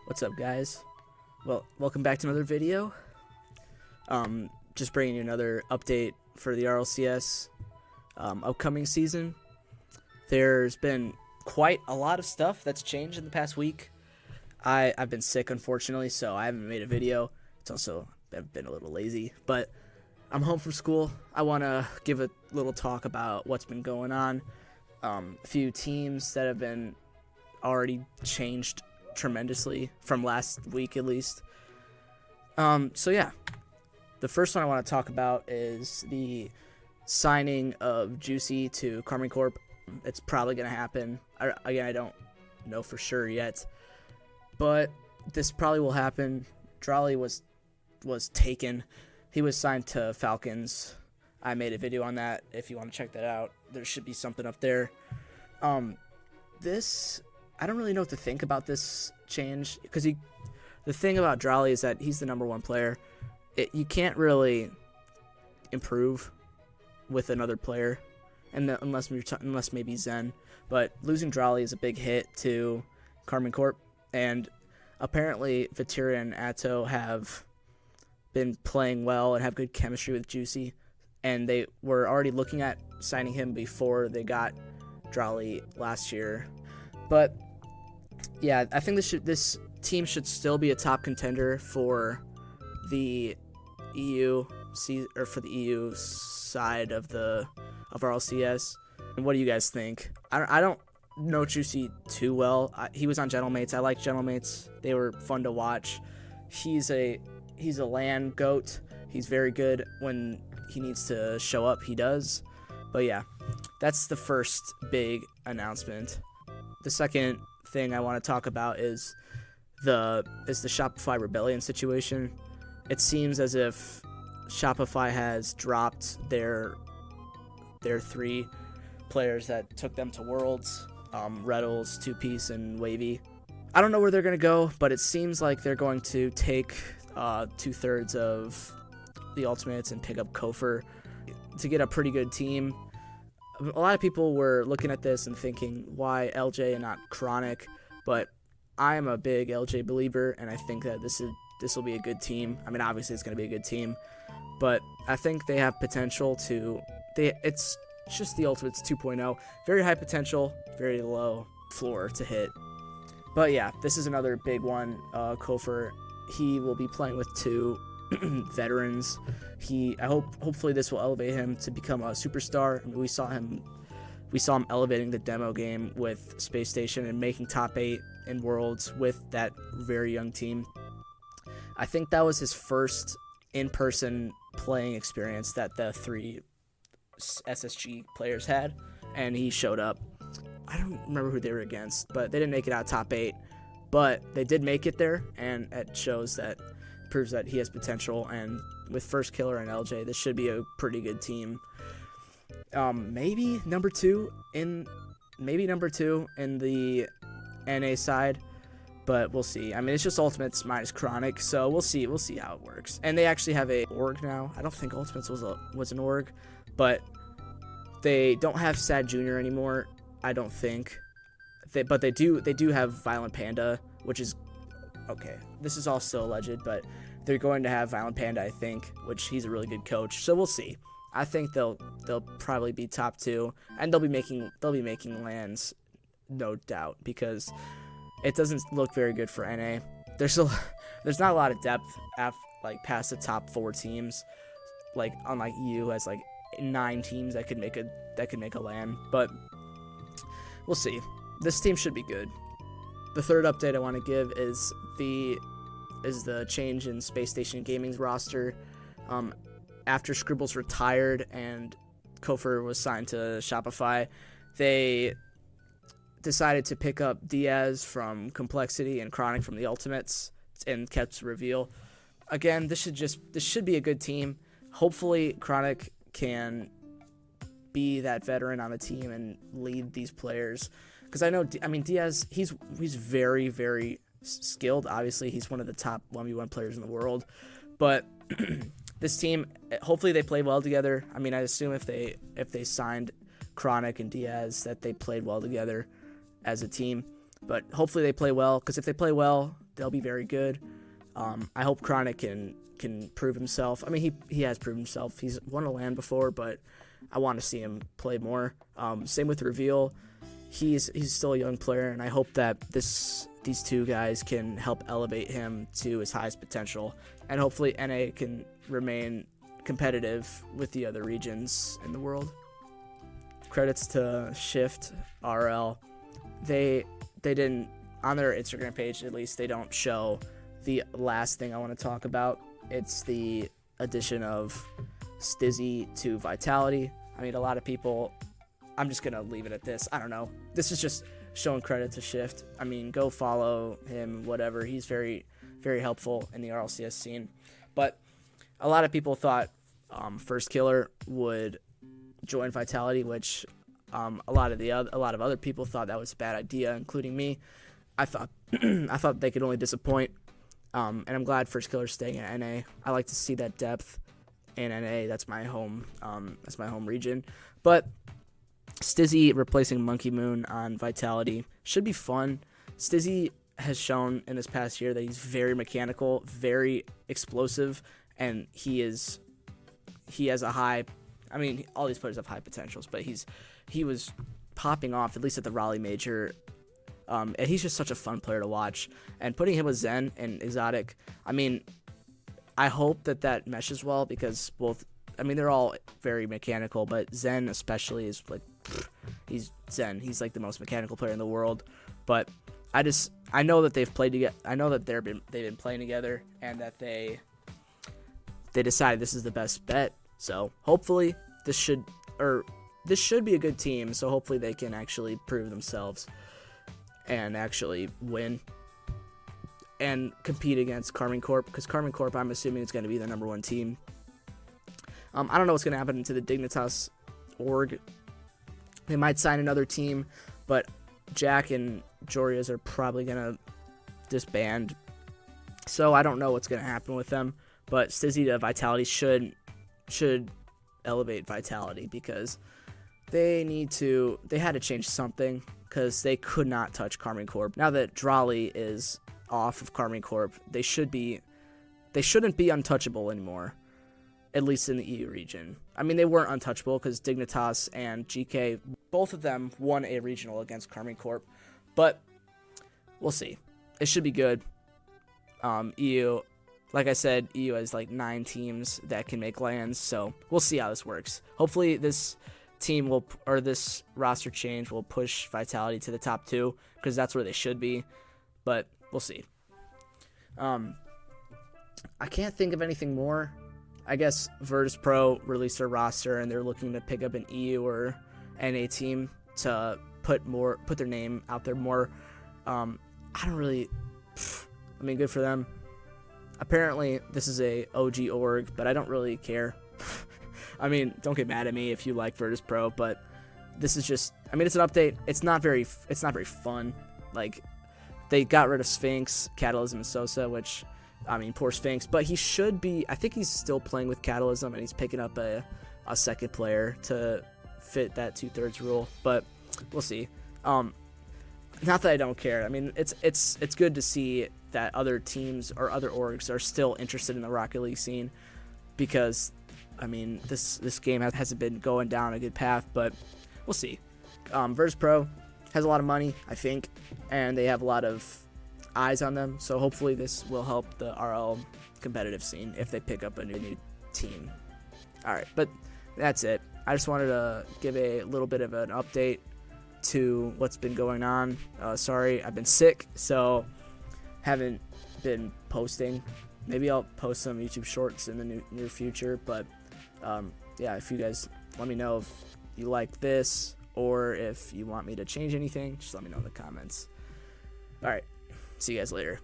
What's up, guys? Well, welcome back to another video. Just bringing you another update for the RLCS upcoming season. There's been quite a lot of stuff that's changed in the past week. I've been sick, unfortunately, so I haven't made a video. It's also I've been a little lazy, but I'm home from school. I want to give a little talk about what's been going on. A few teams that have been already changed tremendously from last week, at least. So yeah, the first one I want to talk about is the signing of Juicy to Karmine Corp. It's probably going to happen. I don't know for sure yet, but this probably will happen. Drolly was taken. He was signed to Falcons. I made a video on that. If you want to check that out, there should be something up there. I don't really know what to think about this change, because the thing about Drolly is that he's the #1 player. You can't really improve with another player, and unless maybe Zen. But losing Drolly is a big hit to Karmine Corp, and apparently Vatira and Atto have been playing well and have good chemistry with Juicy, and they were already looking at signing him before they got Drolly last year. But yeah, I think this team should still be a top contender for the EU or for the EU side of RLCS. And what do you guys think? I don't know Juicy too well. He was on Gentlemates. I like Gentlemates. They were fun to watch. He's a LAN goat. He's very good when he needs to show up. He does. But yeah, that's the first big announcement. The second thing I want to talk about is the Shopify Rebellion situation. It seems as if Shopify has dropped their 3 players that took them to Worlds, Reddles, 2Piece, and Wavy. I don't know where they're going to go, but it seems like they're going to take 2/3 of the Ultimates and pick up Kofor to get a pretty good team. A lot of people were looking at this and thinking, why LJ and not Chronic? But I am a big LJ believer, and I think that this will be a good team. I mean, obviously it's going to be a good team, but I think they have potential to. It's just the Ultimates 2.0. Very high potential, very low floor to hit. But yeah, this is another big one. Kofor, he will be playing with 2 veterans. Hopefully this will elevate him to become a superstar. I mean, we saw him elevating the demo game with Space Station and making top 8 in Worlds with that very young team. I think that was his first in-person playing experience that the 3 SSG players had, and he showed up. I don't remember who they were against, but they didn't make it out of top 8, but they did make it there, and it proves that he has potential. And with First Killer and LJ, this should be a pretty good team. Maybe number two in the NA side, but we'll see. I mean, it's just Ultimates minus Chronic, so we'll see how it works. And they actually have a org now. I don't think Ultimates was an org, but they don't have Sad Jr. anymore, I don't think. But they do have Violent Panda, which is okay. This is all still alleged, but they're going to have Violent Panda, I think, which he's a really good coach. So we'll see. I think they'll probably be top 2, and they'll be making lands, no doubt, because it doesn't look very good for NA. There's not a lot of depth past the top 4 teams. Like unlike EU has 9 teams that could make a LAN, but we'll see. This team should be good. The third update I want to give is the change in Space Station Gaming's roster. After Scribbles retired and Kofor was signed to Shopify, they decided to pick up Diaz from Complexity and Chronic from the Ultimates and kept Reveal. Again, this should be a good team. Hopefully Chronic can be that veteran on the team and lead these players, because Diaz, he's very, very skilled. Obviously, he's one of the top 1v1 players in the world, but this team, hopefully they play well together. I mean, I assume if they signed Chronic and Diaz that they played well together as a team, but hopefully they play well, because if they play well, they'll be very good. I hope Chronic can prove himself. I mean, he has proven himself. He's won a LAN before, but I want to see him play more. Same with Reveal. He's still a young player, and I hope that these two guys can help elevate him to his highest potential, and hopefully NA can remain competitive with the other regions in the world. Credits to Shift RL. They didn't, on their Instagram page at least, they don't show the last thing I want to talk about. It's the addition of Stizzy to Vitality. I mean, a lot of people, I'm just going to leave it at this. I don't know. This is just showing credit to Shift. I mean, go follow him, whatever. He's very, very helpful in the RLCS scene. But a lot of people thought First Killer would join Vitality, which a lot of other people thought that was a bad idea, including me. I thought they could only disappoint. And I'm glad First Killer's staying at NA. I like to see that depth in NA. That's my home. That's my home region. But Stizzy replacing Monkey Moon on Vitality should be fun. Stizzy has shown in this past year that he's very mechanical, very explosive, and he has a high. I mean, all these players have high potentials, but he was popping off at least at the Raleigh Major. And he's just such a fun player to watch. And putting him with Zen and Exotic, I mean, I hope that meshes well, because both, I mean, they're all very mechanical, but Zen especially is like, he's Zen. He's like the most mechanical player in the world. But I know that they've played together. I know that they've been playing together, and that they decided this is the best bet. So hopefully this should be a good team. So hopefully they can actually prove themselves and actually win and compete against Carmine Corp, because Carmine Corp, I'm assuming, is going to be the number one team. I don't know what's going to happen to the Dignitas org. They might sign another team, but Jack and Jorias are probably going to disband. So I don't know what's going to happen with them. But Stizzy to Vitality should elevate Vitality, because they had to change something, because they could not touch Carmine Corp. Now that Drali is off of Carmine Corp, they shouldn't be untouchable anymore, at least in the EU region. I mean, they weren't untouchable because Dignitas and GK, both of them won a regional against Carmine Corp, but we'll see. It should be good. EU, like I said, EU has like 9 teams that can make LANs, so we'll see how this works. Hopefully this this roster change will push Vitality to the top 2, because that's where they should be, but we'll see. I can't think of anything more. I guess Virtus Pro released their roster, and they're looking to pick up an EU or NA team to put their name out there more. I mean, good for them. Apparently, this is a OG org, but I don't really care. I mean, don't get mad at me if you like Virtus Pro, but this is just, I mean, it's an update. It's not very fun. Like, they got rid of Sphinx, Catalysm, and Sosa, which, I mean, poor Sphinx, but he should be, I think he's still playing with Catalysm, and he's picking up a second player to fit that 2/3 rule, but we'll see. Not that I don't care. I mean, it's good to see that other teams or other orgs are still interested in the Rocket League scene, because, I mean, this game hasn't been going down a good path, but we'll see. Virtus Pro has a lot of money, I think, and they have a lot of eyes on them, so hopefully this will help the RL competitive scene if they pick up a new team. Alright, but that's it. I just wanted to give a little bit of an update to what's been going on. Sorry, I've been sick, so haven't been posting. Maybe I'll post some YouTube shorts in the near future, but yeah, if you guys let me know if you like this, or if you want me to change anything, just let me know in the comments. Alright, see you guys later.